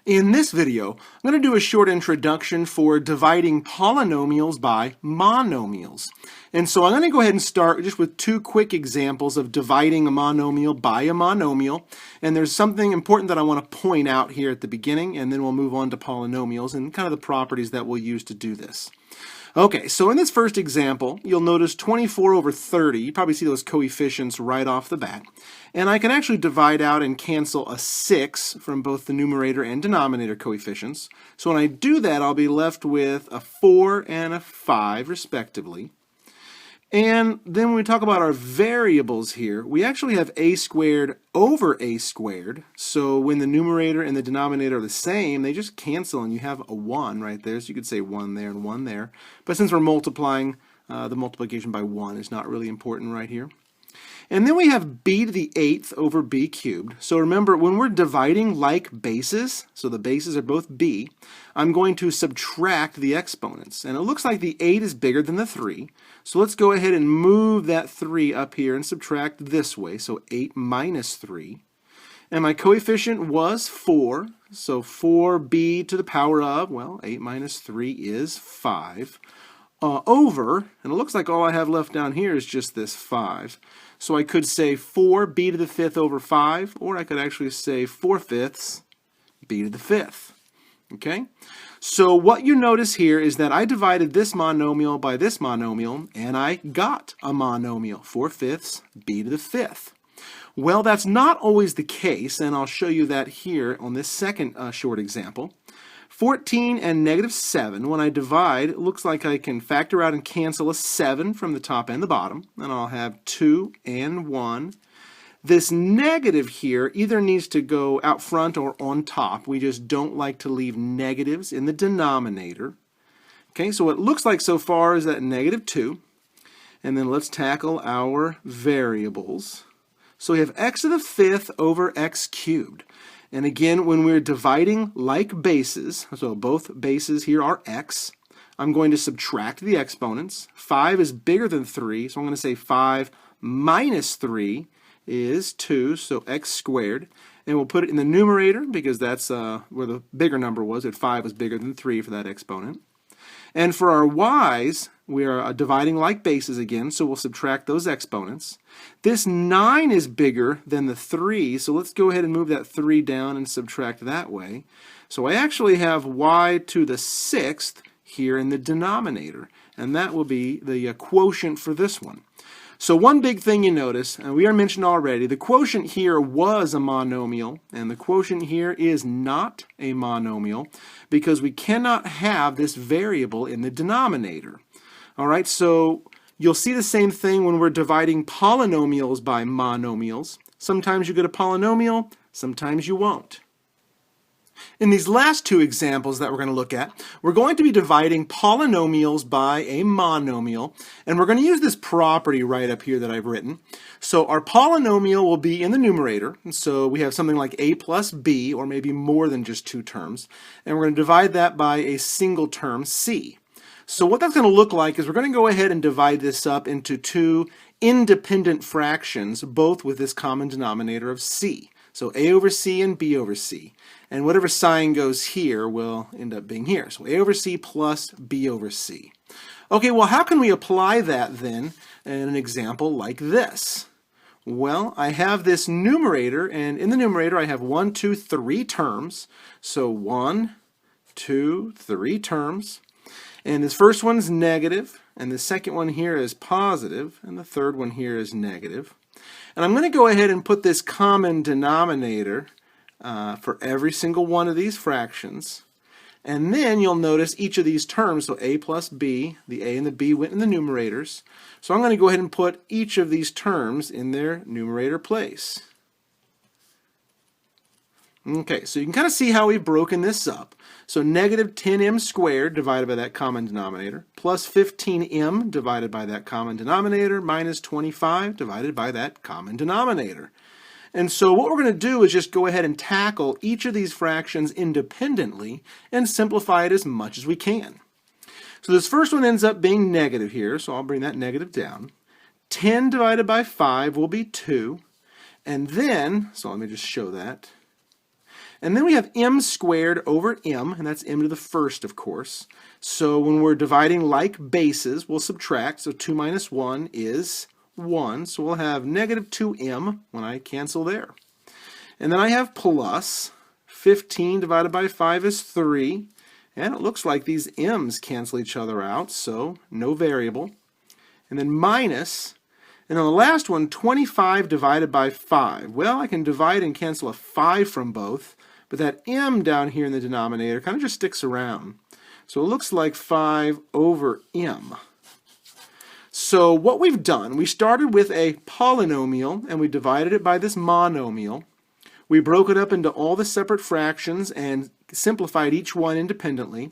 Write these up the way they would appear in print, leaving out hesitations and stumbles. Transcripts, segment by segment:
In this video, I'm going to do a short introduction for dividing polynomials by monomials. And so I'm going to go ahead and start just with two quick examples of dividing a monomial by a monomial. And there's something important that I want to point out here at the beginning, and then we'll move on to polynomials and kind of the properties that we'll use to do this. Okay, so in this first example, you'll notice 24 over 30. You probably see those coefficients right off the bat. And I can actually divide out and cancel a 6 from both the numerator and denominator coefficients. So when I do that, I'll be left with a 4 and a 5, respectively. And then when we talk about our variables here, we actually have a squared over a squared. So when the numerator and the denominator are the same, they just cancel and you have a 1 right there. So you could say 1 there and 1 there. But since we're multiplying, the multiplication by 1 is not really important right here. And then we have b to the 8th over b cubed. So remember, when we're dividing like bases, so the bases are both b, I'm going to subtract the exponents. And it looks like the 8 is bigger than the 3. So let's go ahead and move that 3 up here and subtract this way. So 8 minus 3. And my coefficient was 4. So 4b to the power of, well, 8 minus 3 is 5. Over, and it looks like all I have left down here is just this 5. So I could say 4b to the 5th over 5, or I could actually say 4/5 b to the 5th. Okay? So what you notice here is that I divided this monomial by this monomial, and I got a monomial, 4/5 b to the 5th. Well, that's not always the case, and I'll show you that here on this second short example. 14 and negative 7, when I divide, it looks like I can factor out and cancel a 7 from the top and the bottom, and I'll have 2 and 1. This negative here either needs to go out front or on top. We just don't like to leave negatives in the denominator. Okay, so what it looks like so far is that negative 2, and then let's tackle our variables. So we have x to the 5th over x cubed. And again, when we're dividing like bases, so both bases here are x, I'm going to subtract the exponents. 5 is bigger than 3, so I'm going to say 5 minus 3 is 2, so x squared. And we'll put it in the numerator because that's where the bigger number was, that 5 was bigger than 3 for that exponent. And for our y's, we are dividing like bases again, so we'll subtract those exponents. This 9 is bigger than the 3, so let's go ahead and move that 3 down and subtract that way. So I actually have y to the 6th here in the denominator, and that will be the quotient for this one. So one big thing you notice, and we are mentioned already, the quotient here was a monomial, and the quotient here is not a monomial because we cannot have this variable in the denominator. All right, so you'll see the same thing when we're dividing polynomials by monomials. Sometimes you get a polynomial, sometimes you won't. In these last two examples that we're going to look at, we're going to be dividing polynomials by a monomial, and we're going to use this property right up here that I've written. So our polynomial will be in the numerator, and so we have something like a plus b, or maybe more than just two terms, and we're going to divide that by a single term, c. So what that's going to look like is we're going to go ahead and divide this up into two independent fractions, both with this common denominator of c. So a over c and b over c. And whatever sign goes here will end up being here. So a over c plus b over c. Okay, well, how can we apply that then in an example like this? Well, I have this numerator, and in the numerator I have 1, 2, 3 terms. So 1, 2, 3 terms. And this first one's negative, and the second one here is positive, and the third one here is negative. And I'm going to go ahead and put this common denominator for every single one of these fractions. And then you'll notice each of these terms, so a plus b, the a and the b went in the numerators. So I'm going to go ahead and put each of these terms in their numerator place. Okay, so you can kind of see how we've broken this up. So negative 10m squared divided by that common denominator, plus 15m divided by that common denominator, minus 25 divided by that common denominator. And so what we're going to do is just go ahead and tackle each of these fractions independently and simplify it as much as we can. So this first one ends up being negative here, so I'll bring that negative down. 10 divided by 5 will be 2. And then, so let me just show that. And then we have m squared over m, and that's m to the first, of course. So when we're dividing like bases, we'll subtract. So 2 minus 1 is 1. So we'll have negative 2m when I cancel there. And then I have plus 15 divided by 5 is 3. And it looks like these m's cancel each other out, so no variable. And then minus, and on the last one, 25 divided by 5. Well, I can divide and cancel a 5 from both, but that m down here in the denominator kind of just sticks around. So it looks like 5 over m. So what we've done, we started with a polynomial, and we divided it by this monomial. We broke it up into all the separate fractions and simplified each one independently.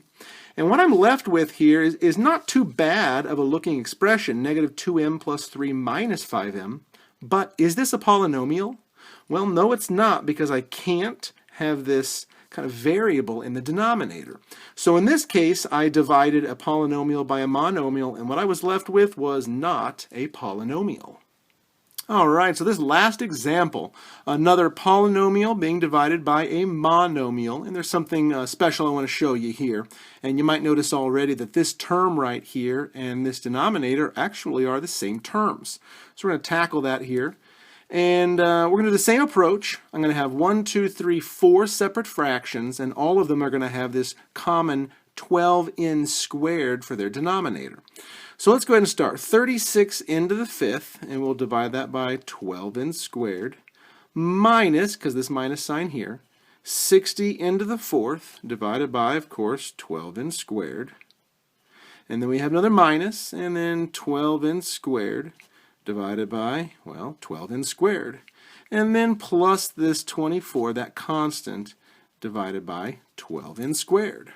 And what I'm left with here is not too bad of a looking expression, negative 2m plus 3 minus 5m. But is this a polynomial? Well, no, it's not, because I can't have this kind of variable in the denominator. So in this case, I divided a polynomial by a monomial, and what I was left with was not a polynomial. All right, so this last example, another polynomial being divided by a monomial, and there's something special I want to show you here. And you might notice already that this term right here and this denominator actually are the same terms. So we're going to tackle that here. And we're going to do the same approach. I'm going to have 1, 2, 3, 4 separate fractions, and all of them are going to have this common 12n squared for their denominator. So let's go ahead and start. 36n to the fifth, and we'll divide that by 12n squared, minus, because this minus sign here, 60n to the fourth, divided by, of course, 12n squared. And then we have another minus, and then 12n squared, divided by, well, 12n squared. And then plus this 24, that constant, divided by 12n squared.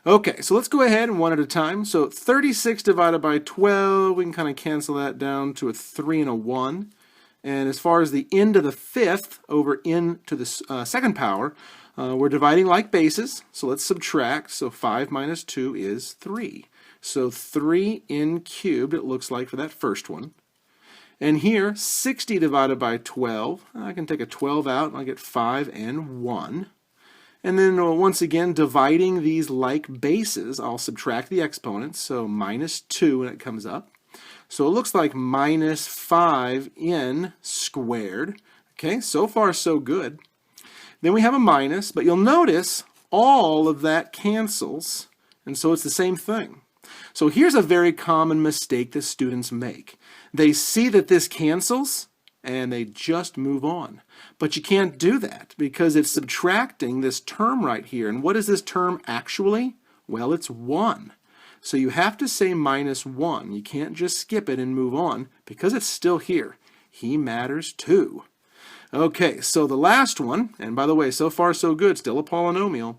Okay, so let's go ahead and one at a time. So 36 divided by 12, we can kind of cancel that down to a 3 and a 1. And as far as the n to the fifth over n to the second power, we're dividing like bases. So let's subtract. So 5 minus 2 is 3. So 3n cubed, it looks like, for that first one. And here, 60 divided by 12, I can take a 12 out, and I'll get 5 and 1. And then once again, dividing these like bases, I'll subtract the exponents, so minus 2 when it comes up. So it looks like minus 5n squared. Okay, so far so good. Then we have a minus, but you'll notice all of that cancels, and so it's the same thing. So here's a very common mistake that students make. They see that this cancels, and they just move on. But you can't do that because it's subtracting this term right here. And what is this term actually? Well, it's 1. So you have to say minus 1. You can't just skip it and move on because it's still here. He matters too. Okay, so the last one, and by the way, so far so good, still a polynomial.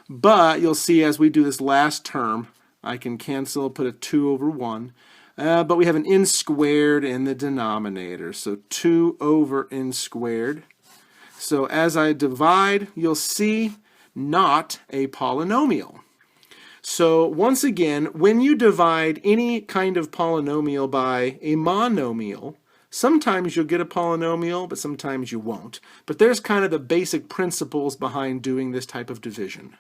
But you'll see as we do this last term, I can cancel, put a 2 over 1. But we have an n squared in the denominator, so 2 over n squared. So as I divide, you'll see not a polynomial. So once again, when you divide any kind of polynomial by a monomial, sometimes you'll get a polynomial, but sometimes you won't. But there's kind of the basic principles behind doing this type of division.